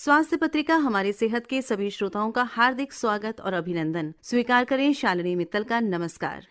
स्वास्थ्य पत्रिका हमारी सेहत के सभी श्रोताओं का हार्दिक स्वागत और अभिनंदन। स्वीकार करें शालिनी मित्तल का नमस्कार।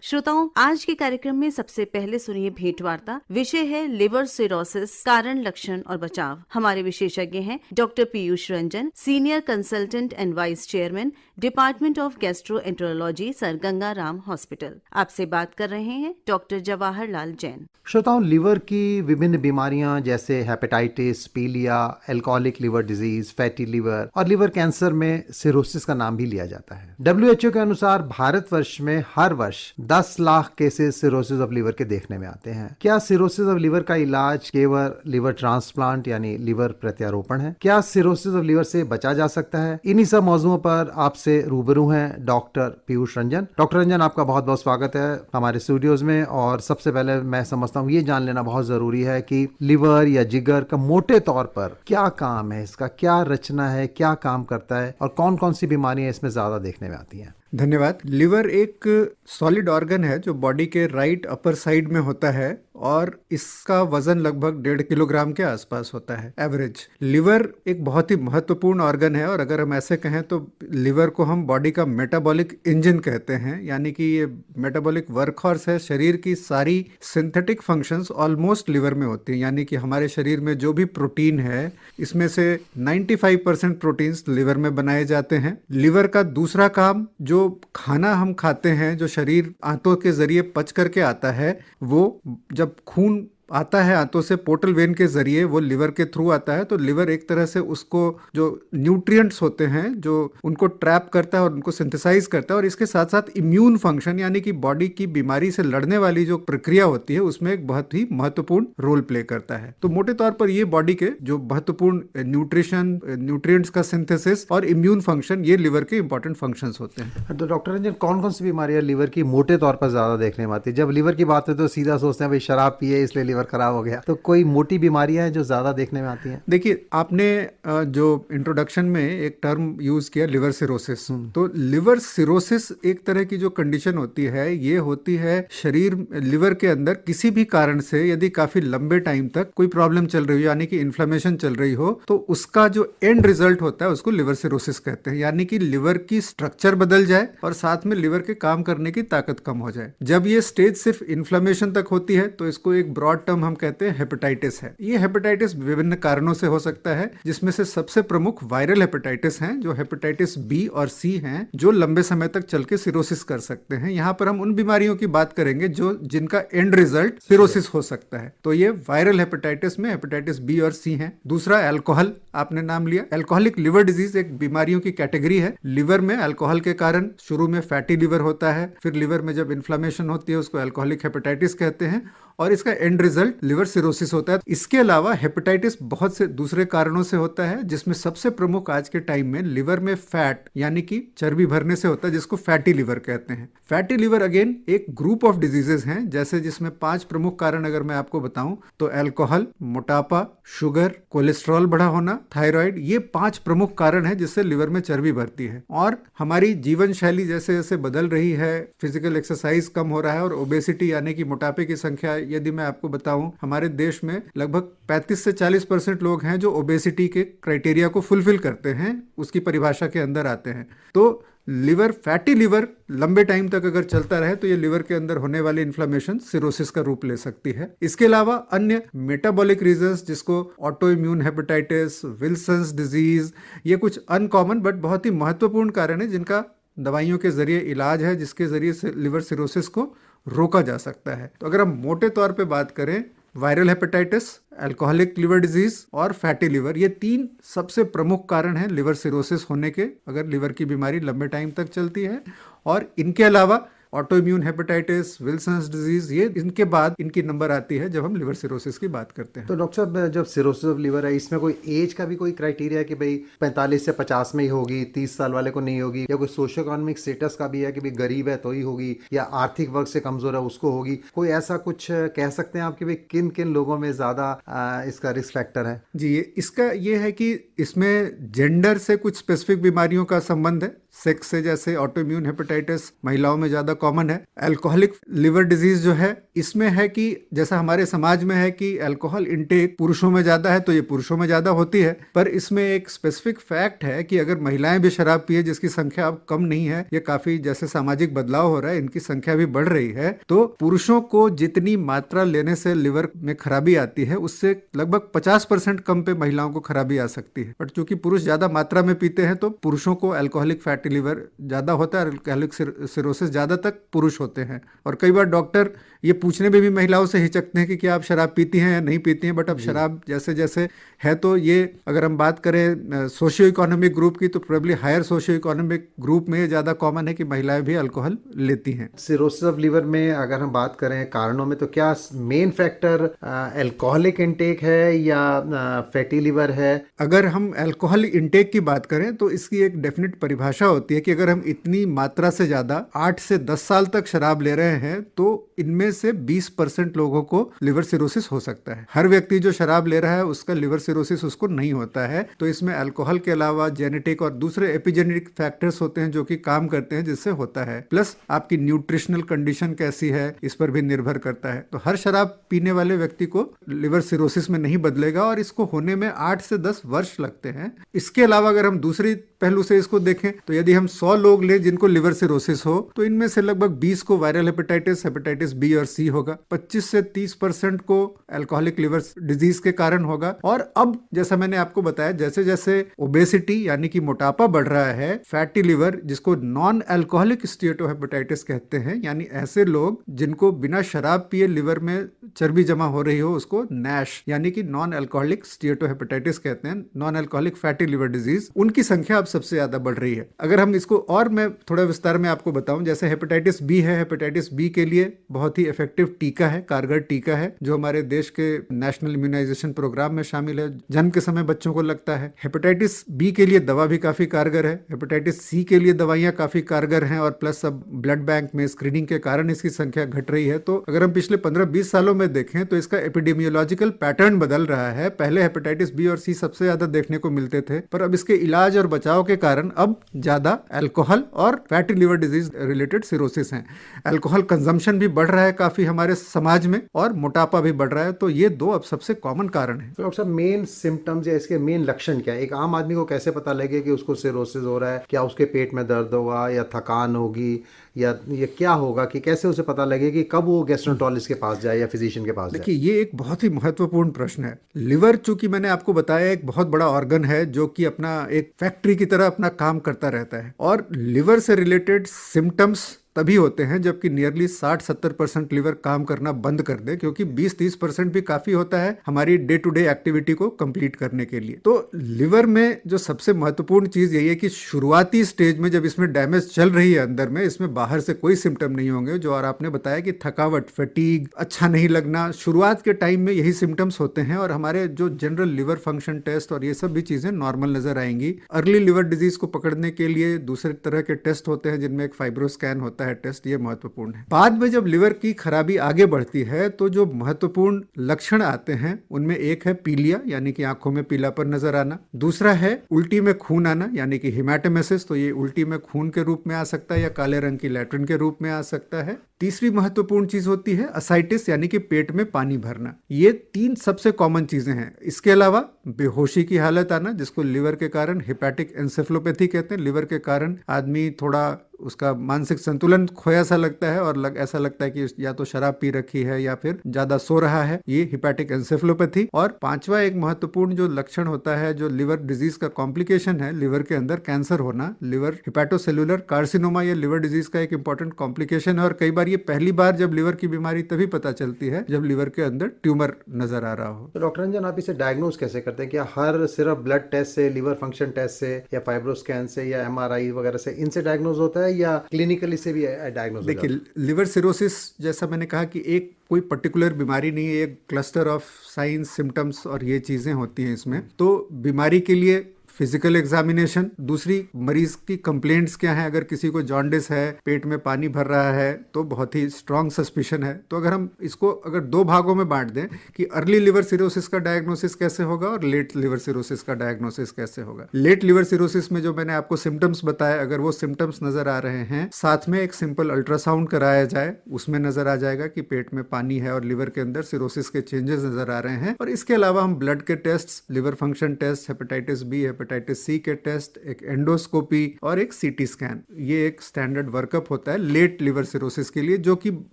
श्रोताओं, आज के कार्यक्रम में सबसे पहले सुनिए भेंट वार्ता। विषय है लिवर सिरोसिस, कारण, लक्षण और बचाव। हमारे विशेषज्ञ हैं doctor Piyush Ranjan, senior consultant and vice chairman, department of gastroenterology, sir Ganga Ram hospital. आपसे बात कर रहे हैं डॉक्टर जवाहर लाल जैन। श्रोताओं, लिवर की विभिन्न बीमारियां जैसे हेपेटाइटिस, पीलिया, alcoholic liver disease, fatty liver और लिवर कैंसर में सिरोसिस का नाम भी लिया जाता है। WHO के अनुसार भारतवर्ष में हर वर्ष 10 lakh cases cirrhosis of liver के देखने में आते हैं। क्या सिरोसिस ऑफ लिवर का इलाज केवल लिवर ट्रांसप्लांट यानी लिवर प्रत्यारोपण है? क्या सिरोसिस ऑफ लिवर से बचा जा सकता है? इन्हीं सब मौजुओं पर आपसे रूबरू हैं डॉक्टर पीयूष रंजन। डॉक्टर रंजन, आपका बहुत बहुत स्वागत है हमारे स्टूडियोज में। और सबसे पहले मैं समझता हूँ ये जान लेना बहुत जरूरी है कि लिवर या जिगर का मोटे तौर पर क्या काम है, इसका क्या रचना है, क्या काम करता है और कौन कौन सी बीमारियां इसमें ज्यादा देखने में आती हैं? धन्यवाद। लिवर एक सॉलिड ऑर्गन है जो बॉडी के राइट अपर साइड में होता है और इसका वजन लगभग 1.5 किलोग्राम के आसपास होता है एवरेज। लिवर एक बहुत ही महत्वपूर्ण ऑर्गन है और अगर हम ऐसे कहें तो लिवर को हम बॉडी का मेटाबॉलिक इंजन कहते हैं, यानी कि ये मेटाबॉलिक वर्कहॉर्स है। शरीर की सारी सिंथेटिक फंक्शंस ऑलमोस्ट लिवर में होती हैं, यानी कि हमारे शरीर में जो भी प्रोटीन है इसमें से 95% प्रोटीन्स लिवर में बनाए जाते हैं। लिवर का दूसरा काम, जो खाना हम खाते हैं जो शरीर आंतों के जरिए पच करके आता है, वो जब खून आता है आंतों से पोर्टल वेन के जरिए वो लिवर के थ्रू आता है। तो लिवर एक तरह से उसको जो न्यूट्रिएंट्स होते हैं जो उनको ट्रैप करता है और उनको सिंथेसाइज करता है और इसके साथ साथ इम्यून फंक्शन यानी कि बॉडी की बीमारी से लड़ने वाली जो प्रक्रिया होती है उसमें एक बहुत ही महत्वपूर्ण रोल प्ले करता है। तो मोटे तौर पर ये बॉडी के जो महत्वपूर्ण न्यूट्रिशन, न्यूट्रिएंट्स का सिंथेसिस और इम्यून फंक्शन, ये लिवर के इंपॉर्टेंट फंक्शंस होते हैं। तो डॉक्टर रंजन, कौन कौन सी बीमारियां लिवर की मोटे तौर पर ज्यादा देखने में आती है? जब लिवर की बात है तो सीधा सोचते हैं भाई शराब पिए इसलिए लिवर खराब हो गया, तो कोई मोटी बीमारियां हैं जो ज्यादा देखने में आती हैं? देखिए, आपने जो इंट्रोडक्शन में एक टर्म यूज किया लिवर सिरोसिस, तो लिवर सिरोसिस एक तरह की जो कंडीशन होती है ये होती है शरीर लिवर के अंदर किसी भी कारण से यदि काफी लंबे टाइम तक कोई प्रॉब्लम चल रही हो यानी कि इन्फ्लेमेशन चल रही हो तो उसका जो एंड रिजल्ट होता है उसको लिवर सिरोसिस कहते हैं। यानी कि लिवर की स्ट्रक्चर बदल जाए और साथ में लिवर के काम करने की ताकत कम हो जाए। जब ये स्टेज सिर्फ इन्फ्लेमेशन तक होती है तो इसको एक ब्रॉड टर्म हम कहते हैं हेपेटाइटिस है। ये हेपेटाइटिस विभिन्न कारणों से हो सकता है, जिसमें से सबसे प्रमुख वायरल हेपेटाइटिस हैं जो हेपेटाइटिस बी और सी हैं, जो लंबे समय तक चल के सिरोसिस कर सकते हैं। यहाँ पर हम उन बीमारियों की बात करेंगे जो जिनका एंड रिजल्ट सिरोसिस हो सकता है। तो ये वायरल हेपेटाइटिस में हेपेटाइटिस बी और सी हैं। दूसरा, अल्कोहल, आपने नाम लिया। अल्कोहलिक लिवर डिजीज एक बीमारियों की कैटेगरी है। लिवर में अल्कोहल के कारण शुरू में फैटी लिवर होता है, फिर लिवर में जब इन्फ्लेमेशन होती है उसको अल्कोहलिक हेपेटाइटिस कहते हैं और इसका एंड रिजल्ट लिवर सिरोसिस होता है। इसके अलावा हेपेटाइटिस बहुत से दूसरे कारणों से होता है, जिसमें सबसे प्रमुख आज के टाइम में लिवर में फैट यानी कि चर्बी भरने से होता है, जिसको फैटी लिवर कहते हैं। फैटी लिवर अगेन एक ग्रुप ऑफ डिजीजेस हैं, जैसे जिसमें 5 प्रमुख कारण अगर मैं आपको बताऊं तो अल्कोहल, मोटापा, शुगर, कोलेस्ट्रॉल बढ़ा होना, थायराइड, ये 5 प्रमुख कारण है जिससे लिवर में चर्बी भरती है। और हमारी जीवन शैली जैसे जैसे बदल रही है, फिजिकल एक्सरसाइज कम हो रहा है और ओबेसिटी यानी कि मोटापे की संख्या, यदि मैं आपको बताऊं हमारे देश में लगभग 35 से 40% लोग हैं जो ओबेसिटी के क्राइटेरिया को फुलफिल करते हैं, उसकी परिभाषा के अंदर आते हैं। तो लिवर, फैटी लिवर लंबे टाइम तक अगर चलता रहे तो ये लिवर के अंदर होने वाली इन्फ्लेमेशन सिरोसिस का रूप ले सकती है। इसके अलावा अन्य मेटाबॉलिक रीजंस, जिसको auto immune hepatitis, Wilson's disease, ये कुछ अनकॉमन बट बहुत ही महत्वपूर्ण कारण है जिनका दवाइयों के जरिए इलाज है, जिसके जरिए लिवर सिरोसिस को रोका जा सकता है। तो अगर हम मोटे तौर पे बात करें, viral hepatitis, alcoholic liver disease और फैटी लिवर, ये 3 सबसे प्रमुख कारण हैं लिवर सिरोसिस होने के, अगर लिवर की बीमारी लंबे टाइम तक चलती है। और इनके अलावा auto immune hepatitis, Wilson's disease, ये इनके बाद इनकी नंबर आती है जब हम लिवर सिरोसिस की बात करते हैं। तो डॉक्टर साहब, जब सिरोसिस ऑफ लिवर है इसमें कोई एज का भी कोई क्राइटेरिया है कि भाई 45 से 50 में ही होगी, 30 साल वाले को नहीं होगी, या कोई सोशो इकोनॉमिक स्टेटस का भी है कि भाई गरीब है तो ही होगी या आर्थिक वर्ग से कमजोर है उसको होगी? कोई ऐसा कुछ कह सकते हैं आप कि भाई किन किन लोगों में ज्यादा इसका रिस्क फैक्टर है? जी, इसका ये है कि इसमें जेंडर से कुछ स्पेसिफिक बीमारियों का संबंध है। सेक्स से, जैसे ऑटोइम्यून हेपेटाइटिस महिलाओं में ज्यादा कॉमन है। अल्कोहलिक लिवर डिजीज जो है, इसमें है कि जैसा हमारे समाज में है कि अल्कोहल इंटेक पुरुषों में ज्यादा है, तो ये पुरुषों में ज्यादा होती है, पर इसमें एक स्पेसिफिक फैक्ट है कि अगर महिलाएं भी शराब पिए, जिसकी संख्या अब कम नहीं है, ये काफी जैसे सामाजिक बदलाव हो रहा है, इनकी संख्या भी बढ़ रही है, तो पुरुषों को जितनी मात्रा लेने से लिवर में खराबी आती है, उससे लगभग 50% कम पे महिलाओं को खराबी आ सकती है। बट चूंकि पुरुष ज्यादा मात्रा में पीते हैं, तो पुरुषों को अल्कोहलिक फैटी लिवर ज्यादा होता है, अल्कोहलिक सिरोसिस ज्यादा तक पुरुष होते हैं। और कई बार डॉक्टर ये पूछने में भी महिलाओं से हिचकते हैं कि क्या आप शराब पीती हैं या नहीं पीती हैं, बट अब शराब जैसे जैसे है, तो ये अगर हम बात करें सोशियो इकोनॉमिक ग्रुप की, तो probably higher socio economic group में ये ज्यादा कॉमन है कि महिलाएं भी अल्कोहल लेती हैं। सिरोसिस ऑफ लिवर में अगर हम बात करें कारणों में, तो क्या मेन फैक्टर अल्कोहलिक इंटेक है या फैटी लिवर है? अगर हम अल्कोहल इंटेक की बात करें तो इसकी एक डेफिनेट परिभाषा होती है कि अगर हम इतनी मात्रा से ज्यादा 8 से 10 साल तक शराब ले रहे हैं, तो इनमें से 20% लोगों को लिवर सिरोसिस हो सकता है। हर व्यक्ति जो शराब ले रहा है उसका लिवर सिरोसिस उसको नहीं होता है। तो इसमें अल्कोहल के अलावा जेनेटिक और दूसरे एपिजेनेटिक फैक्टर्स होते हैं जो कि काम करते हैं, जिससे होता है। प्लस आपकी न्यूट्रिशनल कंडीशन कैसी है, इस पर भी निर्भर करता है। तो हर शराब पीने वाले व्यक्ति को लिवर सिरोसिस में नहीं बदलेगा, और इसको होने में 8 से 10 वर्ष लगते हैं। इसके अलावा अगर हम दूसरी पहलू से इसको देखें, तो यदि हम 100 लोग लें जिनको लिवर सिरोसिस हो, तो इनमें से लगभग 20 को वायरल हेपेटाइटिस बी और सी होगा, 25 से 30% को अल्कोहलिक लिवर डिजीज के कारण होगा। और अब जैसा मैंने आपको बताया, जैसे जैसे ओबेसिटी यानी कि मोटापा बढ़ रहा है, फैटी लिवर जिसको नॉन अल्कोहलिक स्टीएटोहेपेटाइटिस कहते हैं, यानी ऐसे लोग जिनको बिना शराब पिए लिवर में चर्बी जमा हो रही हो, उसको नैश यानी कि नॉन अल्कोहलिक स्टीएटोहेपेटाइटिस कहते हैं, non alcoholic fatty liver disease, उनकी संख्या अब सबसे ज्यादा बढ़ रही है। अगर हम इसको और मैं थोड़ा विस्तार में आपको बताऊं, जैसे हेपेटाइटिस बी है, हेपेटाइटिस बी के लिए बहुत ही इफेक्टिव टीका है, कारगर टीका है, जो हमारे देश के नेशनल इम्यूनाइजेशन प्रोग्राम में शामिल है, जन्म के समय बच्चों को लगता है। हेपेटाइटिस बी के लिए दवा भी काफी कारगर है, हेपेटाइटिस सी के लिए दवाइयां काफी कारगर हैं, और प्लस अब ब्लड बैंक में स्क्रीनिंग के कारण इसकी संख्या घट रही है। तो अगर हम पिछले 15-20 सालों में देखें तो इसका एपिडेमियोलॉजिकल पैटर्न बदल रहा है। पहले हेपेटाइटिस बी और सी सबसे ज्यादा देखने को मिलते थे, पर अब इसके इलाज और बचाव के कारण अब ज्यादा अल्कोहल और fatty liver disease related cirrhosis हैं। अल्कोहल कंजम्पशन भी बढ़ रहा है काफी हमारे समाज में, और मोटापा भी बढ़ रहा है। तो ये दो अब सबसे कॉमन कारण है। तो डॉक्टर साहब, मेन सिम्टम्स या इसके मेन लक्षण क्या है? एक आम आदमी को कैसे पता लगे कि उसको सिरोसिस हो रहा है? क्या उसके पेट में दर्द होगा, या थकान होगी, या ये क्या होगा कि कैसे उसे पता लगे कि कब वो गैस्ट्रोएंटरोलॉजिस्ट के पास जाए या फिजिशियन के पास जाए? देखिए, ये एक बहुत ही महत्वपूर्ण प्रश्न है। लिवर, चूंकि मैंने आपको बताया, एक बहुत बड़ा ऑर्गन है जो कि अपना एक फैक्ट्री की तरह अपना काम करता रहता है, और लिवर से रिलेटेड सिम्टम्स तभी होते हैं जबकि नियरली 60-70% लिवर काम करना बंद कर दे, क्योंकि 20-30% भी काफी होता है हमारी डे टू डे एक्टिविटी को कंप्लीट करने के लिए। तो लिवर में जो सबसे महत्वपूर्ण चीज यही है कि शुरुआती स्टेज में जब इसमें डैमेज चल रही है अंदर में, इसमें बाहर से कोई सिम्टम नहीं होंगे, जो और आपने बताया कि थकावट, फटीग, अच्छा नहीं लगना, शुरुआत के टाइम में यही सिम्टम्स होते हैं। और हमारे जो जनरल लिवर फंक्शन टेस्ट और ये सब भी चीजें नॉर्मल नजर आएंगी। अर्ली लिवर डिजीज को पकड़ने के लिए दूसरे तरह के टेस्ट होते हैं, जिनमें एक फाइब्रोस्कैन होता है टेस्ट, ये महत्वपूर्ण है। बाद में जब लिवर की खराबी आगे बढ़ती है, तो जो महत्वपूर्ण लक्षण आते हैं उनमें एक है पीलिया, यानी कि आंखों में पीलापन नजर आना। दूसरा है उल्टी में खून आना, यानी कि हेमाटोमेसिस, तो ये उल्टी में खून के रूप में आ सकता है या काले रंग की लैट्रिन के रूप में आ सकता है। तीसरी महत्वपूर्ण चीज होती है असाइटिस, यानी कि पेट में पानी भरना। ये 3 सबसे कॉमन चीजें हैं। इसके अलावा बेहोशी की हालत आना, जिसको लिवर के कारण हेपेटिक एन्सेफेलोपैथी कहते हैं। लिवर के कारण आदमी थोड़ा उसका मानसिक संतुलन खोया सा लगता है, और ऐसा लगता है कि या तो शराब पी रखी है या फिर ज्यादा सो रहा है, ये हेपेटिक एन्सेफेलोपैथी। और पांचवा एक महत्वपूर्ण जो लक्षण होता है, जो लिवर डिजीज का कॉम्प्लिकेशन है, लिवर के अंदर कैंसर होना, लिवर हेपेटोसेलुलर कार्सिनोमा, ये लिवर डिजीज का एक इंपॉर्टेंट कॉम्प्लिकेशन है। और कई बार ये पहली बार जब लिवर की बीमारी तभी पता चलती है जब लिवर के अंदर ट्यूमर नजर आ रहा हो। तो डॉक्टर रंजन, आप इसे डायग्नोज कैसे करते हैं? क्या हर सिर्फ ब्लड टेस्ट से, लिवर फंक्शन टेस्ट से, या फाइब्रोस्कैन से, या MRI वगैरह से, इनसे डायग्नोज होता है, या क्लिनिकली से भी डायग्नोज? देखिए, लिवर सिरोसिस जैसा मैंने कहा कि एक कोई पर्टिकुलर बीमारी नहीं है, एक क्लस्टर ऑफ साइंस, सिम्टम्स और ये चीजें होती हैं इसमें। तो बीमारी के लिए फिजिकल एग्जामिनेशन, दूसरी मरीज की कंप्लेंट्स क्या है, अगर किसी को जॉन्डिस है, पेट में पानी भर रहा है तो बहुत ही स्ट्रांग सस्पिशन है। तो अगर हम इसको अगर दो भागों में बांट दें कि अर्ली लिवर सिरोसिस का डायग्नोसिस कैसे होगा और लेट लिवर सिरोसिस का डायग्नोसिस कैसे होगा। लेट लिवर सिरोसिस में जो मैंने आपको सिम्टम्स बताया, अगर वो सिम्टम्स नजर आ रहे हैं, साथ में एक सिंपल अल्ट्रासाउंड कराया जाए, उसमें नजर आ जाएगा कि पेट में पानी है और लिवर के अंदर सिरोसिस के चेंजेस नजर आ रहे हैं। और इसके अलावा हम ब्लड के test, liver function test, hepatitis B, hepatitis C के टेस्ट, एक एंडोस्कोपी और एक सीटी स्कैन, ये एक स्टैंडर्ड वर्कअप होता है लेट लिवर सिरोसिस के लिए, जो कि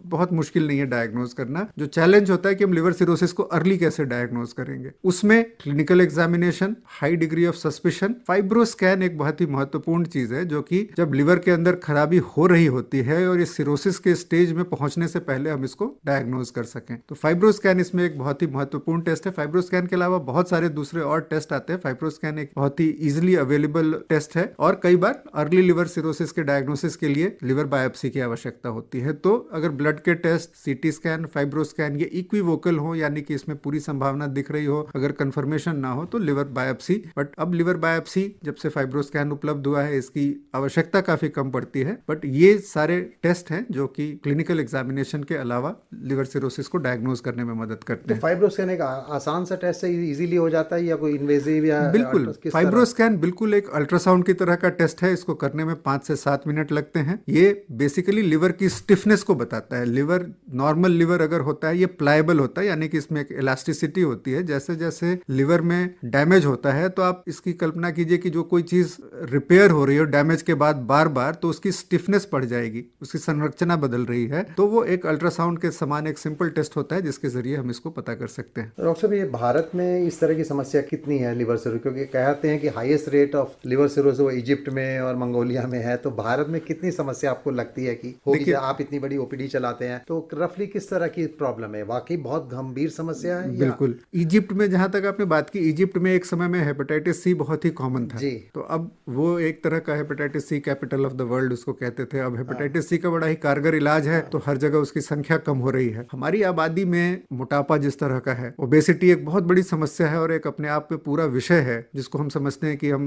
बहुत मुश्किल नहीं है डायग्नोज करना। जो चैलेंज होता है कि हम लिवर सिरोसिस को अर्ली कैसे डायग्नोज करेंगे, उसमें clinical examination, high degree of suspicion, fibroscan एक बहुत ही महत्वपूर्ण चीज है, जो कि जब लिवर के अंदर खराबी हो रही होती है और इस सिरोसिस के स्टेज में पहुंचने से पहले हम इसको डायग्नोज कर सकें। तो फाइब्रोस्कैन इसमें एक बहुत ही महत्वपूर्ण टेस्ट है। फाइब्रोस्कैन के अलावा बहुत सारे दूसरे और टेस्ट आते हैं। फाइब्रोस्कैन एक बहुत ही इजिली अवेलेबल टेस्ट है और कई बार अर्ली लिवर सिरोसिस के डायग्नोसिस के लिए लिवर बायोप्सी की आवश्यकता होती है। तो अगर ब्लड के टेस्ट, सीटी स्कैन, फाइब्रोस्कैन ये इक्विवोकल हो, यानी कि इसमें पूरी संभावना दिख रही हो, अगर कंफर्मेशन ना हो तो लिवर बायोप्सी। बट अब लिवर बायोप्सी जब से फाइब्रोस्कैन उपलब्ध हुआ है इसकी आवश्यकता काफी कम पड़ती है। बट ये सारे टेस्ट हैं जो कि क्लिनिकल एग्जामिनेशन के अलावा लिवर सिरोसिस को डायग्नोज करने में मदद करते तो हैं। फाइब्रोस्कैन एक आसान सा टेस्ट है, इजीली हो जाता है या कोई इन्वेजिव या बिल्कुल, किस तरह? फाइब्रोस्कैन बिल्कुल एक अल्ट्रासाउंड की तरह का टेस्ट है। इसको करने में 5 से 7 मिनट लगते हैं। ये बेसिकली लिवर की स्टिफनेस को बताता है। लिवर, नॉर्मल लिवर अगर होता है ये प्लायबल होता है, यानी कि इसमें एक इलास्टिसिटी होती है। जैसे जैसे लिवर में डैमेज होता है तो आप इसकी कल्पना कीजिए कि जो कोई चीज रिपेयर हो रही हो डैमेज के बाद बार बार, तो उसकी स्टिफनेस बढ़ जाएगी, उसकी संरचना बदल रही है। तो वो एक अल्ट्रासाउंड के समान एक सिंपल टेस्ट होता है जिसके जरिए हम इसको पता कर सकते हैं। डॉक्टर साहब, ये भारत में इस तरह की समस्या कितनी है लिवर सिरोसिस? क्योंकि कहते हैं कि highest rate of liver cirrhosis वो इजिप्ट में और मंगोलिया में है, तो भारत में कितनी समस्या आपको लगती है कि होगी? आप इतनी बड़ी ओपीडी चलाते हैं, तो रफली किस तरह की प्रॉब्लम है? वाकई बहुत गंभीर समस्या है? बिल्कुल। इजिप्ट में जहां तक आपने बात की, इजिप्ट में एक समय में हेपेटाइटिस सी बहुत ही कॉमन था जी। तो अब वो एक तरह का hepatitis C capital of the world उसको कहते थे। अब हेपेटाइटिस सी का बड़ा ही कारगर इलाज है, तो हर जगह उसकी संख्या कम हो रही है। हमारी आबादी में मोटापा जिस तरह का है, ओबेसिटी एक बहुत बड़ी समस्या है और एक अपने आप में पूरा विषय है जिसको हम समझते हैं कि हम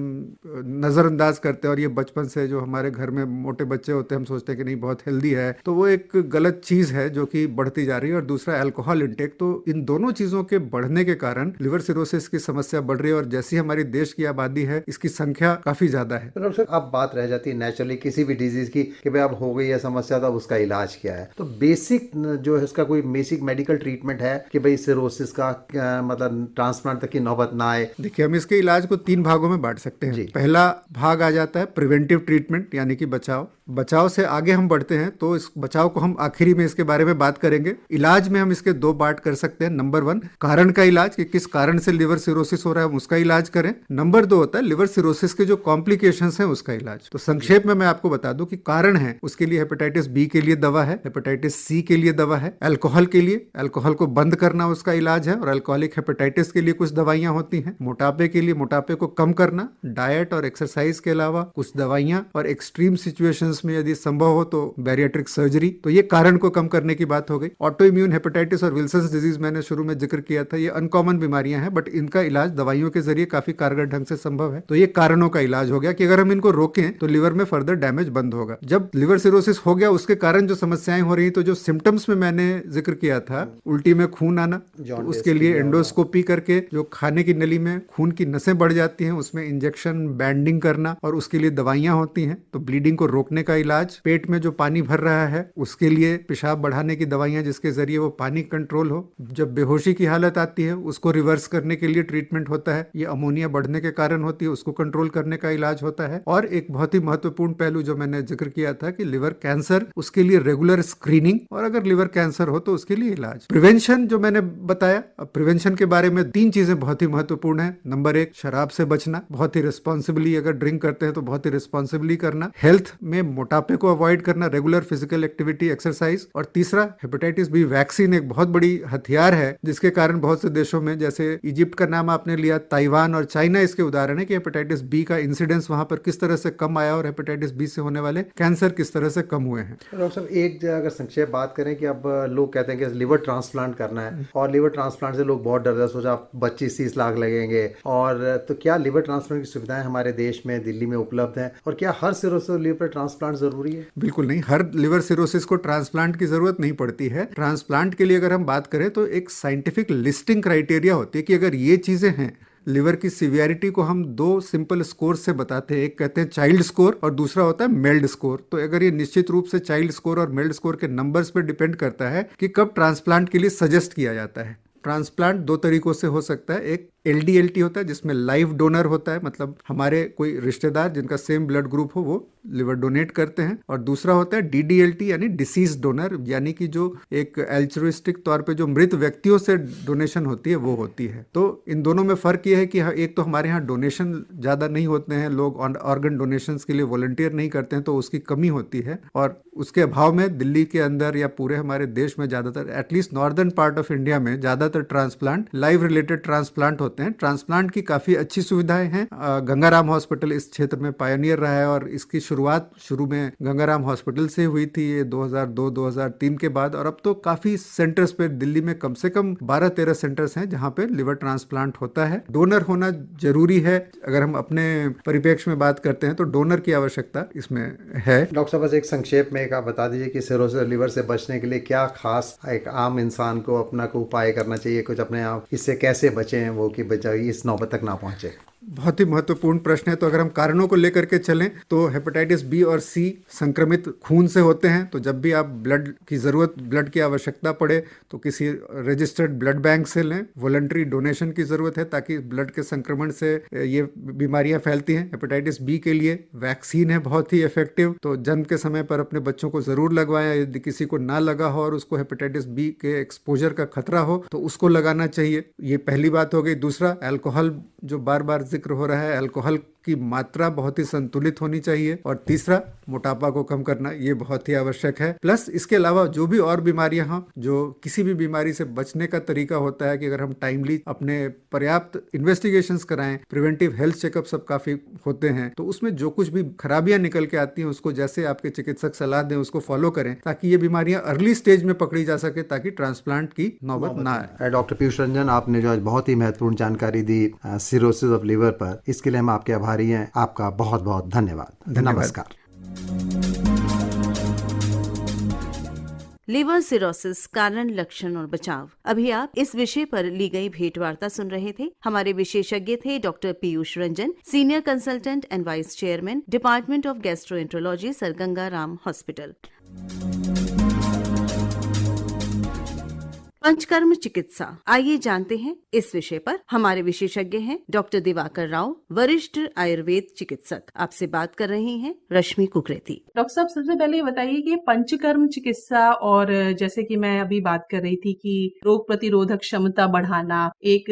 नजरअंदाज करते हैं। और ये बचपन से जो हमारे घर में मोटे बच्चे होते हैं, हम सोचते हैं कि नहीं बहुत हेल्दी है, तो वो एक गलत चीज है जो कि बढ़ती जा रही है। और दूसरा अल्कोहल इंटेक। तो इन दोनों चीजों के बढ़ने के कारण लिवर सिरोसिस की समस्या बढ़ रही है और जैसी हमारी देश की आबादी है इसकी संख्या काफी ज्यादा है। तो डॉक्टर साहब, अब बात रह जाती है नेचुरली किसी भी डिजीज की कि भाई अब हो गई है समस्या, तो अब उसका इलाज क्या है? तो बेसिक जो है उसका कोई बेसिक मेडिकल ट्रीटमेंट है कि भाई सिरोसिस का मतलब ट्रांसप्लांट तक की नौबत ना आए? देखिए, हम इसके इलाज को 3 भागों में बांट सकते हैं। पहला भाग आ जाता है प्रिवेंटिव ट्रीटमेंट, यानी कि बचाव। बचाव से आगे हम बढ़ते हैं तो इस बचाव को हम आखिरी में इसके बारे में बात करेंगे। इलाज में हम इसके 2 पार्ट कर सकते हैं। नंबर 1 कारण का इलाज, कि किस कारण से लिवर सिरोसिस हो रहा है, हम उसका इलाज करें। नंबर 2 होता है लिवर सिरोसिस के जो कॉम्प्लिकेशंस हैं उसका इलाज। तो संक्षेप में मैं आपको बता दूं कि कारण है उसके लिए हेपेटाइटिस बी के लिए दवा है, हेपेटाइटिस सी के लिए दवा है, अल्कोहल के लिए अल्कोहल को बंद करना उसका इलाज है और अल्कोहलिक हेपेटाइटिस के लिए कुछ दवाइयां होती हैं। मोटापे के लिए मोटापे को कम करना, डाइट और एक्सरसाइज के अलावा कुछ दवाइयां, और एक्सट्रीम सिचुएशंस में यदि संभव हो तो बैरिएट्रिक सर्जरी। तो ये कारण को कम करने की बात हो गई। ऑटो इम्यून हेपेटाइटिस और विल्सन्स डिजीज मैंने शुरू में जिक्र किया था, ये अनकॉमन बीमारियां हैं बट इनका इलाज दवाइयों के जरिए काफी कारगर ढंग से संभव है। तो ये कारणों का इलाज हो गया कि अगर हम इनको रोकें तो लिवर में फर्दर डैमेज बंद होगा। जब लिवर सिरोसिस हो गया उसके कारण जो समस्याएं हो रही, तो जो सिम्टम्स में मैंने जिक्र किया था, उल्टी में खून आना, तो उसके लिए एंडोस्कोपी करके जो खाने की नली में खून की नसें बढ़ जाती हैं उसमें इंजेक्शन, बैंडिंग करना, और उसके लिए दवाइयां होती हैं। तो ब्लीडिंग को रोकने का इलाज, पेट में जो पानी भर रहा है उसके लिए पेशाब बढ़ाने की दवाइयां जिसके जरिए वो पानी कंट्रोल हो। जब बेहोशी की हालत आती है उसको रिवर्स करने के लिए ट्रीटमेंट होता है। ये अमोनिया बढ़ने के कारण होती है, उसको कंट्रोल करने का इलाज होता है। और एक बहुत ही महत्वपूर्ण पहलू जो मैंने जिक्र किया था कि लिवर कैंसर, उसके लिए रेगुलर स्क्रीनिंग, और अगर लिवर कैंसर हो तो उसके लिए इलाज। प्रिवेंशन जो मैंने बताया, अब प्रिवेंशन के बारे में 3 चीजें बहुत ही महत्वपूर्ण है। नंबर 1 शराब से बचना, बहुत ही रिस्पॉन्सिबली, अगर ड्रिंक करते हैं तो बहुत ही रिस्पॉन्सिबली करना। हेल्थ में मोटापे को अवॉइड करना, रेगुलर फिजिकल एक्टिविटी, एक्सरसाइज। और तीसरा, हेपेटाइटिस बी वैक्सीन एक बहुत बड़ी हथियार है, जिसके कारण बहुत से देशों में, जैसे इजिप्ट का नाम आपने लिया, ताइवान और चाइना इसके उदाहरण है कि हेपेटाइटिस बी का इंसिडेंस वहां पर किस तरह से कम आया और हेपेटाइटिस बी से होने वाले कैंसर किस तरह से कम हुए हैं। डॉक्टर साहब, एक अगर संक्षेप बात करें कि अब लोग कहते हैं कि लिवर ट्रांसप्लांट करना है, और लिवर ट्रांसप्लांट से लोग बहुत डरते हैं, सोचा 25-30 लाख लगेंगे, और तो क्या लिवर ट्रांसप्लांट की सुविधाएं हमारे देश में, दिल्ली में उपलब्ध हैं, और क्या हर सिरोसिस लिवर ट्रांसप्लांट जरूरी है? बिल्कुल नहीं, हर लिवर सिरोसिस को ट्रांसप्लांट की जरूरत नहीं पड़ती है। ट्रांसप्लांट के लिए अगर हम बात करें तो एक साइंटिफिक लिस्टिंग क्राइटेरिया होती है कि अगर ये चीजें हैं, लिवर की सिवियरिटी को हम 2 सिंपल स्कोर से बताते हैं, एक कहते हैं चाइल्ड स्कोर और दूसरा होता है मेल्ड स्कोर। तो अगर ये निश्चित रूप से चाइल्ड स्कोर और मेल्ड स्कोर के नंबर्स पर डिपेंड करता है कि कब ट्रांसप्लांट के लिए सजेस्ट किया जाता है। ट्रांसप्लांट 2 तरीकों से हो सकता है। एक LDLT होता है जिसमें लाइव डोनर होता है, मतलब हमारे कोई रिश्तेदार जिनका सेम ब्लड ग्रुप हो वो लिवर डोनेट करते हैं, और दूसरा होता है DDLT यानी डिसीज डोनर, यानी कि जो एक एल्ट्रुइस्टिक तौर पे जो मृत व्यक्तियों से डोनेशन होती है वो होती है। तो इन दोनों में फर्क ये है कि एक तो हमारे यहाँ डोनेशन ज्यादा नहीं होते हैं, लोग ऑर्गन डोनेशंस के लिए वॉलंटियर नहीं करते हैं, तो उसकी कमी होती है। और उसके अभाव में दिल्ली के अंदर या पूरे हमारे देश में ज्यादातर, at least northern part of India में ज्यादातर ट्रांसप्लांट लाइव रिलेटेड ट्रांसप्लांट होते हैं। ट्रांसप्लांट की काफी अच्छी सुविधाएं हैं। गंगाराम हॉस्पिटल इस क्षेत्र में पायनियर रहा है, और इसकी शुरुआत शुरू में गंगाराम हॉस्पिटल से हुई थी, ये 2002-2003 के बाद। और अब तो काफी सेंटर्स पे दिल्ली में कम से कम 12-13 सेंटर्स हैं जहां पे लिवर ट्रांसप्लांट होता है। डोनर होना जरूरी है। अगर हम अपने परिप्रेक्ष्य में बात करते हैं तो डोनर की आवश्यकता इसमें है। डॉक्टर साहब, बस एक संक्षेप में एक आप बता दीजिए कि सिरोसिस लिवर से बचने के लिए क्या खास एक आम इंसान को अपना को उपाय करना चाहिए, कुछ अपने आप इससे कैसे बचें, वो कि बचाई इस नौबत तक ना पहुंचे? बहुत ही महत्वपूर्ण प्रश्न है। तो अगर हम कारणों को लेकर के चलें तो हेपेटाइटिस बी और सी संक्रमित खून से होते हैं। तो जब भी आप ब्लड की जरूरत, ब्लड की आवश्यकता पड़े तो किसी रजिस्टर्ड ब्लड बैंक से लें। वॉलंटरी डोनेशन की जरूरत है ताकि ब्लड के संक्रमण से ये बीमारियां फैलती हैं। हेपेटाइटिस बी के लिए वैक्सीन है बहुत ही इफेक्टिव, तो जन्म के समय पर अपने बच्चों को जरूर लगवाएं। यदि किसी को ना लगा हो और उसको हेपेटाइटिस बी के एक्सपोजर का खतरा हो तो उसको लगाना चाहिए। ये पहली बात हो गई। दूसरा, अल्कोहल जो बार बार जिक्र हो रहा है, अल्कोहल की मात्रा बहुत ही संतुलित होनी चाहिए। और तीसरा, मोटापा को कम करना, ये बहुत ही आवश्यक है। प्लस इसके अलावा जो भी और बीमारियां हैं, जो किसी भी बीमारी से बचने का तरीका होता है कि अगर हम टाइमली अपने पर्याप्त इन्वेस्टिगेशंस कराएं, प्रिवेंटिव हेल्थ चेकअप सब काफी होते हैं, तो उसमें जो कुछ भी खराबियां निकल के आती हैं उसको जैसे आपके चिकित्सक सलाह दें उसको फॉलो करें, ताकि ये बीमारियां अर्ली स्टेज में पकड़ी जा सके, ताकि ट्रांसप्लांट की नौबत ना आए। डॉक्टर पीयूष रंजन, आपने जो आज बहुत ही महत्वपूर्ण जानकारी दी सिरोसिस ऑफ लिवर पर, इसके लिए हम आपके आभारी हैं। आपका बहुत बहुत धन्यवाद। नमस्कार। लिवर सिरोसिस, कारण, लक्षण और बचाव। अभी आप इस विषय पर ली गई भेंट वार्ता सुन रहे थे। हमारे विशेषज्ञ थे doctor Piyush Ranjan, senior consultant and vice chairman, department of gastroenterology, sir Gangaram hospital. Panchakarma चिकित्सा, आइए जानते हैं इस विषय पर। हमारे विशेषज्ञ हैं डॉक्टर दिवाकर राव, वरिष्ठ आयुर्वेद चिकित्सक। आपसे बात कर रही हैं रश्मि कुकरेती। डॉक्टर साहब, सबसे पहले ये बताइए कि पंचकर्म चिकित्सा, और जैसे कि मैं अभी बात कर रही थी कि रोग प्रतिरोधक क्षमता बढ़ाना, एक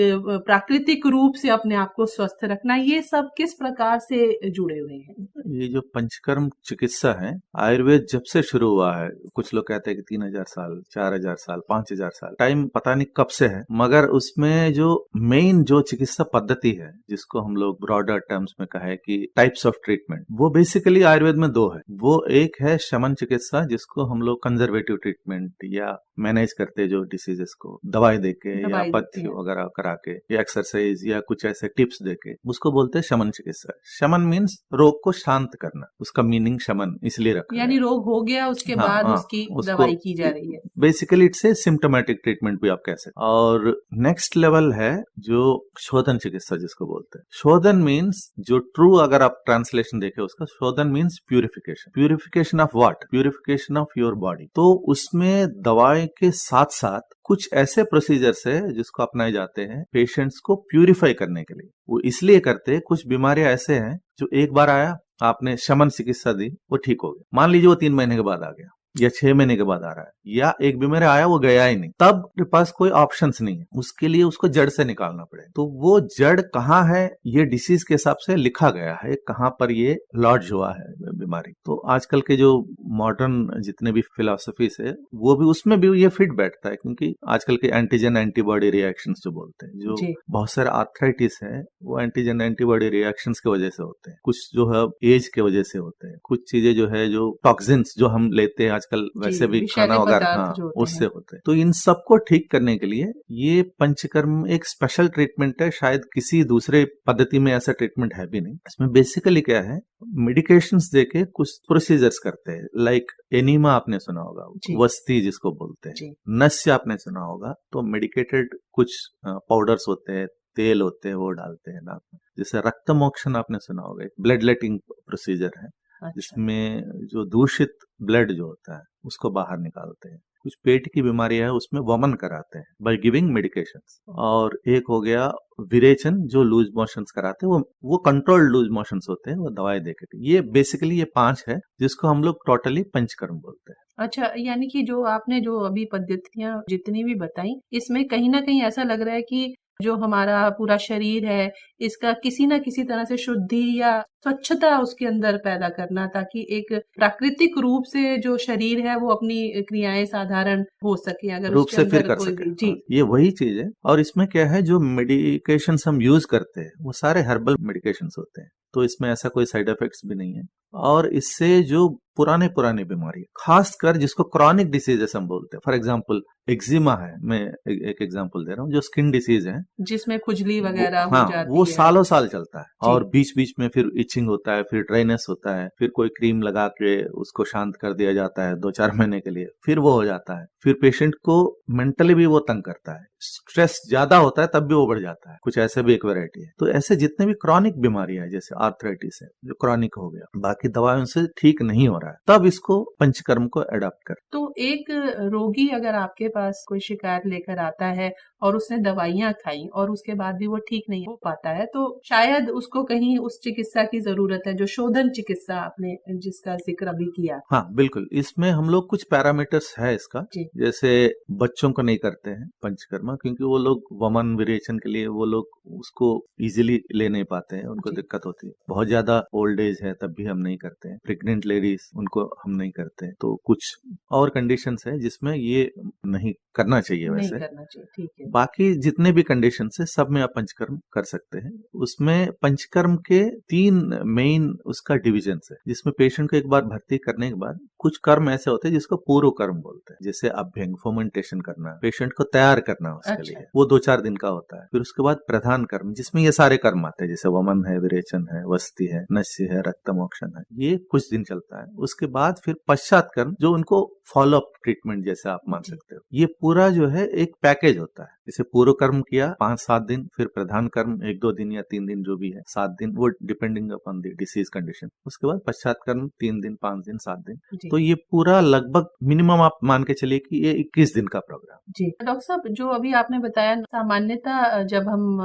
प्राकृतिक रूप से अपने आप को स्वस्थ रखना, ये सब किस प्रकार से जुड़े हुए हैं? ये जो पंचकर्म चिकित्सा है, आयुर्वेद जब से शुरू हुआ है, कुछ लोग कहते हैं कि 3000 साल, 4000 साल, 5000 साल, टाइम पता नहीं कब से है, मगर उसमें जो मेन जो चिकित्सा पद्धति है, जिसको हम लोग ब्रॉडर टर्म्स में कहे कि टाइप्स ऑफ ट्रीटमेंट, वो बेसिकली आयुर्वेद में 2 है। वो एक है शमन चिकित्सा, जिसको हम लोग कंजर्वेटिव ट्रीटमेंट या मैनेज करते जो डिसीजेस को दवाई देके या पथ्य वगैरह करा के या एक्सरसाइज या कुछ ऐसे टिप्स देके, उसको बोलते हैं शमन चिकित्सा। शमन मीन्स रोग को शांत करना, उसका मीनिंग शमन इसलिए रखा, यानी रोग हो गया उसके बाद उसकी दवाई की जा रही है। Basically it's a symptomatic treatment भी आप कह सकते। और नेक्स्ट लेवल है जो शोधन चिकित्सा जिसको बोलते हैं। शोधन मीन्स जो ट्रू, अगर आप ट्रांसलेशन देखें उसका, शोधन means purification. Purification of what? Purification of your body. तो उसमें दवाई के साथ साथ कुछ ऐसे प्रोसीजर्स है जिसको अपनाए जाते हैं पेशेंट्स को प्यूरिफाई करने के लिए। वो इसलिए करते हैं, कुछ बीमारियां ऐसे हैं जो एक बार आया, आपने शमन चिकित्सा दी, वो ठीक हो गया। मान लीजिए वो 3 महीने के बाद आ गया या 6 महीने के बाद आ रहा है, या एक बीमारी आया वो गया ही नहीं, तब के पास कोई ऑप्शंस नहीं है, उसके लिए उसको जड़ से निकालना पड़ेगा। तो वो जड़ कहाँ है, ये डिसीज के हिसाब से लिखा गया है, कहाँ पर ये लॉड्ज हुआ है, बीमारी। तो आजकल के जो मॉडर्न जितने भी फिलोसफीज है वो भी उसमें भी ये फिट बैठता है, क्योंकि आजकल के एंटीजन एंटीबॉडी रिएक्शंस जो बोलते हैं, जो जी बहुत सारे आर्थराइटिस है वो एंटीजन एंटीबॉडी रिएक्शंस की वजह से होते हैं, कुछ जो है एज के वजह से होते हैं, कुछ चीजें जो है जो टॉक्सिन्स जो हम लेते हैं आजकल वैसे भी विषैले खाना वगैरह, पदार्थ हाँ, जो होते उससे हैं। होते हैं। तो इन सबको ठीक करने के लिए ये पंचकर्म एक स्पेशल ट्रीटमेंट है, शायद किसी दूसरे पद्धति में ऐसा ट्रीटमेंट है भी नहीं। इसमें बेसिकली क्या है, मेडिकेशंस देके कुछ प्रोसीजर्स करते हैं, लाइक एनीमा आपने सुना होगा, जी वस्ती जिसको बोलते हैं, जी नस्य आपने सुना होगा, तो मेडिकेटेड कुछ पाउडर्स होते हैं, तेल होते हैं, वो डालते हैं नाक में। जैसे रक्त मोक्षण आपने सुना होगा, एक ब्लड लेटिंग प्रोसीजर है, अच्छा जिसमें जो दूषित ब्लड जो होता है उसको बाहर निकालते हैं। कुछ पेट की बीमारी है उसमें वमन कराते हैं बाय गिविंग मेडिकेशंस। और एक हो गया विरेचन, जो लूज मोशंस कराते हैं, वो कंट्रोल्ड लूज मोशंस होते हैं, वो दवाई देके। ये बेसिकली ये 5 है जिसको हम लोग टोटली पंचकर्म बोलते हैं। अच्छा, यानी कि जो आपने जो अभी पद्धतियां जितनी भी बताई, इसमें कहीं ना कहीं ऐसा लग रहा है कि जो हमारा पूरा शरीर है, इसका किसी ना किसी तरह से शुद्धि या स्वच्छता उसके अंदर पैदा करना, ताकि एक प्राकृतिक रूप से जो शरीर है वो अपनी क्रियाएं साधारण हो सके, अगर रूप उसके से फिर अंदर कर कोई सके। भी जी हाँ, ये वही चीज है। और इसमें क्या है, जो मेडिकेशंस हम यूज करते हैं वो सारे हर्बल मेडिकेशंस होते हैं, तो इसमें ऐसा कोई साइड इफेक्ट्स भी नहीं है। और इससे जो पुराने बीमारी, खासकर जिसको क्रॉनिक डिसीजेस हम बोलते हैं, फॉर एग्जांपल एक्जिमा है, मैं एक एग्जांपल दे रहा हूँ, जो स्किन डिसीज है, जिसमें खुजली वगैरह हो हाँ, वो जाती है। सालों साल चलता है, जी और बीच बीच में फिर इचिंग होता है, फिर ड्राइनेस होता है, फिर कोई क्रीम लगा के उसको शांत कर दिया जाता है 2-4 महीने के लिए, फिर वो हो जाता है। फिर पेशेंट को मेंटली भी वो तंग करता है, स्ट्रेस ज्यादा होता है तब भी वो बढ़ जाता है, कुछ ऐसे भी एक वैरायटी है। तो ऐसे जितने भी क्रॉनिक बीमारी है, जैसे आर्थराइटिस है जो क्रॉनिक हो गया, बाकी दवाइयों से ठीक नहीं हो रहा है, तब इसको पंचकर्म को अडॉप्ट कर। तो एक रोगी अगर आपके पास कोई शिकायत लेकर आता है और उसने दवाइयां खाई और उसके बाद भी वो ठीक नहीं हो पाता है, तो शायद उसको कहीं उस चिकित्सा की जरूरत है, जो शोधन चिकित्सा आपने जिसका जिक्र अभी किया। हाँ बिल्कुल, इसमें हम लोग कुछ पैरामीटर्स है इसका। जी जैसे बच्चों को नहीं करते हैं पंचकर्मा, क्योंकि वो लोग वमन विरेचन के लिए वो लोग उसको इजीली ले नहीं पाते हैं, उनको जी दिक्कत होती है। बहुत ज्यादा ओल्ड एज है तब भी हम नहीं करते हैं। प्रेग्नेंट लेडीज, उनको हम नहीं करते हैं। तो कुछ और कंडीशंस है जिसमें ये नहीं करना चाहिए नहीं वैसे। करना चाहिए, ठीक है। बाकी जितने भी कंडीशन है सब में आप पंचकर्म कर सकते हैं। उसमें पंचकर्म के 3 मेन उसका डिविजन है, जिसमें पेशेंट को एक बार भर्ती करने के बाद कुछ कर्म ऐसे होते हैं जिसको पूर्व कर्म बोलते हैं, जैसे अभ्यंग, फर्मेंटेशन करना, पेशेंट को तैयार करना उसके अच्छा। लिए, वो 2-4 दिन का होता है। फिर उसके बाद प्रधान कर्म, जिसमें ये सारे कर्म आते हैं, जैसे वमन है, विरेचन है, वस्ती है, नस्य है, रक्तमोक्षण है, ये कुछ दिन चलता है। उसके बाद फिर पश्चात कर्म, जो उनको फॉलो अप ट्रीटमेंट जैसे आप मान सकते हो। ये पूरा जो है एक पैकेज होता है। जैसे पूर्व कर्म किया 5-7 दिन, फिर प्रधान कर्म 1-2 दिन या 3 दिन, जो भी है 7 दिन, वो depending upon the disease condition. उसके बाद पश्चात कर्म 3 दिन, 5 दिन, 7 दिन। जी तो ये पूरा लगभग मिनिमम आप मान के चलिए कि ये 21 दिन का प्रोग्राम। जी डॉक्टर साहब, जो अभी आपने बताया, सामान्यतः जब हम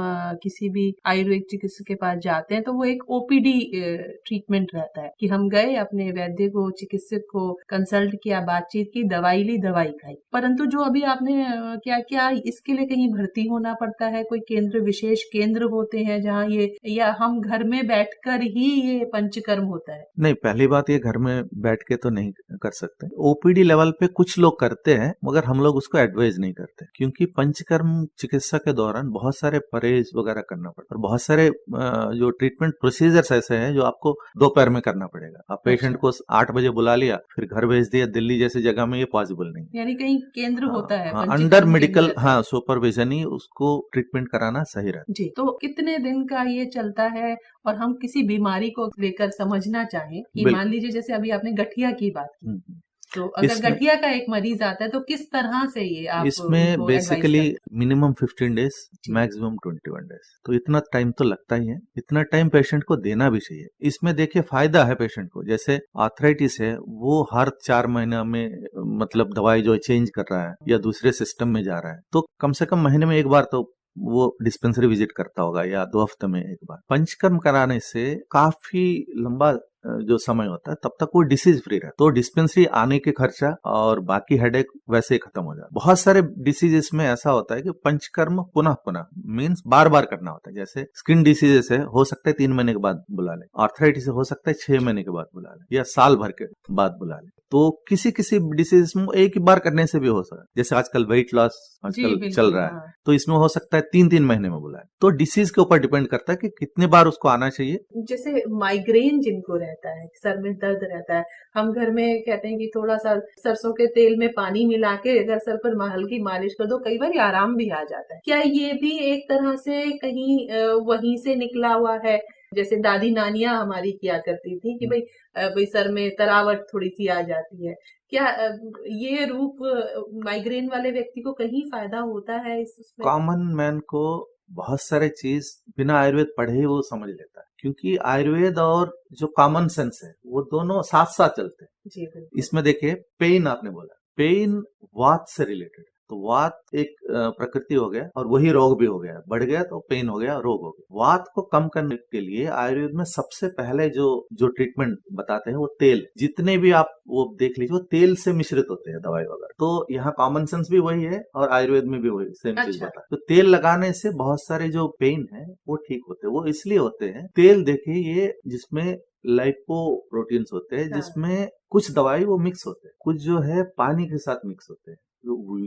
किसी भी आयुर्वेद चिकित्सक के पास जाते हैं तो वो एक ओपीडी ट्रीटमेंट रहता है कि हम गए, अपने वैद्य को, चिकित्सक को कंसल्ट किया, बातचीत की, दवाई ली, दवाई खाई। परंतु जो अभी आपने क्या क्या इसके लिए कहीं भर्ती होना पड़ता है? कोई केंद्र, विशेष केंद्र होते हैं जहाँ ये, या हम घर में बैठकर ही ये पंचकर्म होता है? नहीं, पहली बात ये घर में बैठ के तो नहीं कर सकते। ओपीडी लेवल पे कुछ लोग करते हैं, मगर हम लोग उसको एडवाइज नहीं करते, क्योंकि पंचकर्म चिकित्सा के दौरान बहुत सारे परहेज वगैरह करना पड़ता है, और बहुत सारे जो ट्रीटमेंट प्रोसीजर्स ऐसे हैं जो आपको दोपहर में करना पड़ेगा। आप पेशेंट को 8 बजे बुला लिया, फिर घर भेज दिया, दिल्ली जैसी जगह में ये पॉसिबल नहीं है। यानी कहीं केंद्र होता है हाँ, पंचकर्म अंडर केंद्र मेडिकल, रहता है। हाँ, सुपरविजन ही उसको ट्रीटमेंट कराना सही रहता है। जी, तो कितने दिन का ये चलता है? और हम किसी बीमारी को लेकर समझना चाहें कि मान लीजिए, जैसे अभी आपने गठिया की बात की, हम्म। तो अगर इसमें गठिया का एक मरीज आता है तो किस तरह से ये आप इसमें उनको एडवाइस बेसिकली करते हैं? मिनिमम 15 डेज, जी। मैक्सिमम 21 डेज, तो इतना टाइम तो लगता ही है। इतना टाइम पेशेंट को देना भी चाहिए। इसमें देखिए फायदा है पेशेंट को, जैसे आर्थराइटिस है, वो हर 4 महीना में मतलब दवाई जो चेंज कर रहा है या दूसरे सिस्टम में जा रहा है, तो कम से कम महीने में एक बार तो वो डिस्पेंसरी विजिट करता होगा या 2 हफ्ते में एक बार। पंचकर्म कराने से काफी लंबा जो समय होता है तब तक वो डिसीज फ्री रहता है, तो डिस्पेंसरी आने के खर्चा और बाकी हेडेक वैसे ही खत्म हो जाता है। बहुत सारे डिसीजेस में ऐसा होता है कि पंचकर्म पुनः पुनः मीन्स बार बार करना होता है। जैसे स्किन डिसीजेस है, हो सकता है 3 महीने के बाद बुला ले, आर्थराइटिस हो सकता है 6 महीने के बाद बुला ले या साल भर के बाद बुला ले। तो किसी किसी डिसीज में एक ही बार करने से भी हो सकता है, जैसे आजकल वेट लॉस आजकल चल रहा है, तो इसमें हो सकता है 3-3 महीने में बुलाए। तो डिसीज के ऊपर डिपेंड करता है कि कितने बार उसको आना चाहिए। जैसे माइग्रेन जिनको रहता है, सर में दर्द रहता है, हम घर में कहते हैं कि थोड़ा सा सरसों के तेल में पानी मिला के अगर सर पर हल्की मालिश कर दो, कई बार आराम भी आ जाता है। क्या ये भी एक तरह से कहीं वहीं से निकला हुआ है? जैसे दादी नानियां हमारी किया करती थी कि भाई सर में तरावट थोड़ी सी आ जाती है, क्या ये रूप माइग्रेन वाले व्यक्ति को कहीं फायदा होता है इसमें? कॉमन मैन को बहुत सारे चीज बिना आयुर्वेद पढ़े ही वो समझ लेता है, क्योंकि आयुर्वेद और जो कॉमन सेंस है वो दोनों साथ साथ चलते हैं। जी बिल्कुल। इसमें देखिए, पेन आपने बोला, पेन वात से रिलेटेड, तो वात एक प्रकृति हो गया और वही रोग भी हो गया, बढ़ गया तो पेन हो गया, रोग हो गया। वात को कम करने के लिए आयुर्वेद में सबसे पहले जो ट्रीटमेंट बताते हैं वो तेल, जितने भी आप वो देख लीजिए वो तेल से मिश्रित होते हैं दवाई वगैरह। तो यहाँ कॉमन सेंस भी वही है और आयुर्वेद में भी वही सेम चीज बताया। तो तेल लगाने से बहुत सारे जो पेन है वो ठीक होते हैं। वो इसलिए होते हैं, तेल देखिए ये जिसमें लाइपोप्रोटीन्स होते हैं, जिसमें कुछ दवाई वो मिक्स होते हैं, कुछ जो है पानी के साथ मिक्स होते हैं।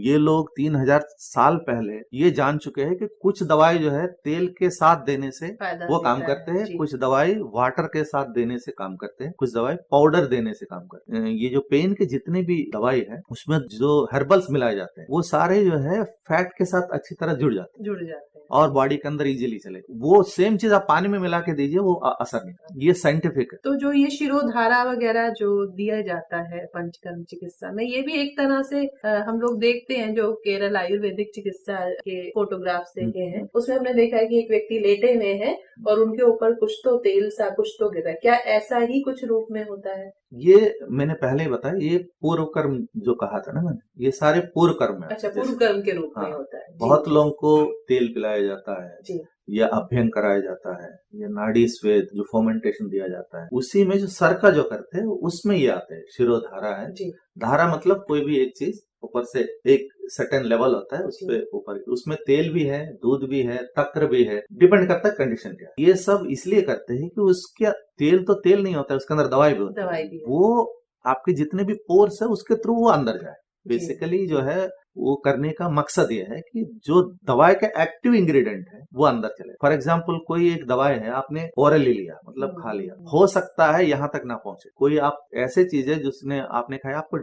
ये लोग 3000 साल पहले ये जान चुके हैं कि कुछ दवाई जो है तेल के साथ देने से वो काम करते हैं, कुछ दवाई वाटर के साथ देने से काम करते हैं, कुछ दवाई पाउडर देने से काम करते हैं। ये जो पेन के जितने भी दवाई है उसमें जो हर्बल्स मिलाए जाते हैं वो सारे जो है फैट के साथ अच्छी तरह जुड़ जाते हैं और बॉडी के अंदर इजीली चले। वो सेम चीज आप पानी में मिला के दीजिए, वो असर नहीं। ये साइंटिफिक है। तो जो ये शिरोधारा वगैरह जो दिया जाता है पंचकर्म चिकित्सा में, ये भी एक तरह से हम लोग देखते हैं जो केरल आयुर्वेदिक चिकित्सा के फोटोग्राफ्स देखे हैं, उसमें हमने देखा है कि एक व्यक्ति लेटे हुए हैं और उनके ऊपर कुछ तो तेल सा कुछ तो गिरा है। क्या ऐसा ही कुछ रूप में होता है? ये मैंने पहले ही बताया, ये पूर्व कर्म जो कहा था ना मैंने, ये सारे पूर्व कर्म है। अच्छा, पूर्व कर्म के रूप में होता है। बहुत लोगों को तेल पिलाया जाता है या अभ्यंग कराया जाता है या नाड़ी स्वेद जो फर्मेंटेशन दिया जाता है, उसी में जो सर का जो करते हैं उसमें ये आते हैं। शिरोधारा है, धारा मतलब कोई भी एक चीज ऊपर से एक सर्टेन लेवल होता है, उसपे ऊपर उसमें तेल भी है, दूध भी है, तक्र भी है, डिपेंड करता है कंडीशन क्या। ये सब इसलिए करते हैं कि उसका तेल तो तेल नहीं होता है, उसके अंदर दवाई भी होती है। वो आपके जितने भी पोर्स है उसके थ्रू वो अंदर जाए। बेसिकली जो है वो करने का मकसद ये है कि जो दवाई का एक्टिव इंग्रेडिएंट है वो अंदर चले। फॉर एग्जांपल कोई एक दवाई है, आपने ओरली लिया मतलब खा लिया, हो सकता है यहाँ तक ना पहुंचे। कोई आप ऐसे चीज है जिसने आपने खाया, आपको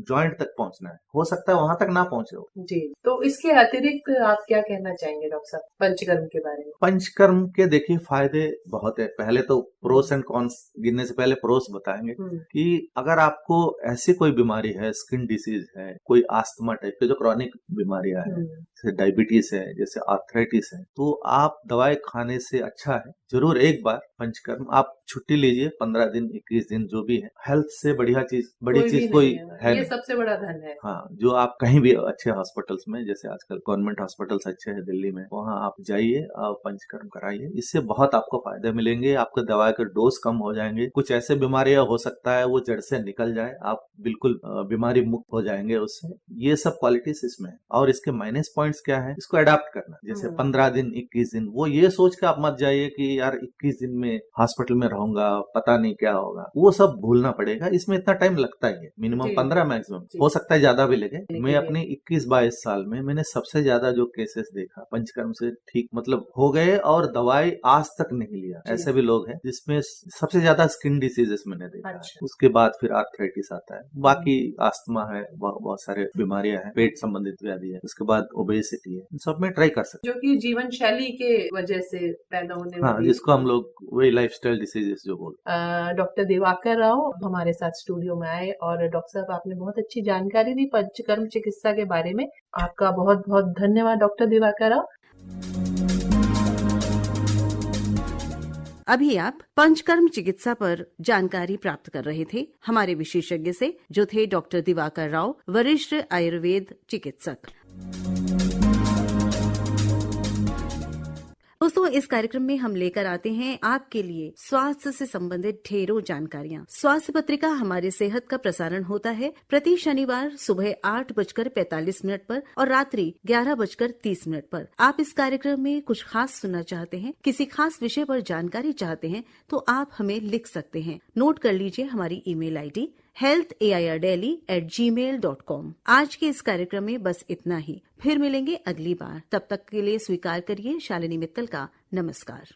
जॉइंट तक पहुंचना है, हो सकता है वहां तक ना पहुंचे हो। जी, तो इसके अतिरिक्त आप क्या कहना चाहेंगे डॉक्टर साहब पंचकर्म के बारे में? पंचकर्म के देखिए फायदे बहुत है। पहले तो प्रोस एंड कॉन्स गिनने से पहले प्रोस बताएंगे कि अगर आपको ऐसी कोई बीमारी है, स्किन डिसीज है, कोई आस्थमा टाइप के जो क्रॉनिक बीमारियां है, जैसे डायबिटीज है, जैसे आर्थराइटिस है, तो आप दवाई खाने से अच्छा है जरूर एक बार पंचकर्म आप छुट्टी लीजिए, 15 दिन 21 दिन जो भी है। हेल्थ से बढ़िया चीज बड़ी चीज कोई है, ये सबसे बड़ा धन है। हाँ, जो आप कहीं भी अच्छे हॉस्पिटल्स में, जैसे आजकल गवर्नमेंट हॉस्पिटल्स अच्छे हैं दिल्ली में, वहाँ आप जाइए और पंचकर्म कराइए। इससे बहुत आपको फायदे मिलेंगे, आपके दवाई के डोज कम हो जाएंगे। कुछ ऐसे बीमारियां हो सकता है वो जड़ से निकल जाए, आप बिल्कुल बीमारी मुक्त हो जाएंगे उससे। ये सब क्वालिटीज इसमें है। और इसके माइनस पॉइंट्स क्या है, इसको अडॉप्ट करना। जैसे 15 दिन 21 दिन, वो ये सोच के आप मत जाइए कि यार 21 दिन में हॉस्पिटल में रहूंगा, पता नहीं क्या होगा, वो सब भूलना पड़ेगा। इसमें इतना टाइम लगता ही है, मिनिमम 15 मैक्सिमम, हो सकता है ज्यादा भी लगे। मैं अपने 21-22 साल में मैंने सबसे ज्यादा जो केसेस देखा पंचकर्म से ठीक मतलब हो गए और दवाई आज तक नहीं लिया, ऐसे भी लोग हैं। जिसमें सबसे ज्यादा स्किन डिसीजेस मैंने देखा। उसके बाद फिर आर्थराइटिस आता है, बाकी आस्थमा है, बहुत सारे बीमारियां हैं, पेट संबंधित व्याधि है, उसके बाद ओबेसिटी है, सब में ट्राई कर सकते जो कि जीवन शैली के वजह से पैदा होने वाली, जिसको हम लोग वही लाइफस्टाइल डिसीजेस जो बोलते। डॉक्टर दिवाकर राव हमारे साथ स्टूडियो में आए और डॉक्टर साहब आपने बहुत अच्छी जानकारी दी पंचकर्म चिकित्सा के बारे में। आपका बहुत बहुत धन्यवाद डॉक्टर दिवाकर राव। अभी आप पंचकर्म चिकित्सा पर जानकारी प्राप्त कर रहे थे हमारे विशेषज्ञ से, जो थे डॉक्टर दिवाकर राव, वरिष्ठ आयुर्वेद चिकित्सक। दोस्तों, इस कार्यक्रम में हम लेकर आते हैं आपके लिए स्वास्थ्य से संबंधित ढेरों जानकारियाँ। स्वास्थ्य पत्रिका हमारी सेहत का प्रसारण होता है प्रति शनिवार सुबह 8:45 पर और रात्रि 11:30 पर। आप इस कार्यक्रम में कुछ खास सुनना चाहते हैं, किसी खास विषय पर जानकारी चाहते हैं तो आप हमें लिख सकते हैं। नोट कर लीजिए हमारी ईमेल आईडी healthairdelhi@gmail.com। आज के इस कार्यक्रम में बस इतना ही, फिर मिलेंगे अगली बार। तब तक के लिए स्वीकार करिए शालिनी मित्तल का नमस्कार।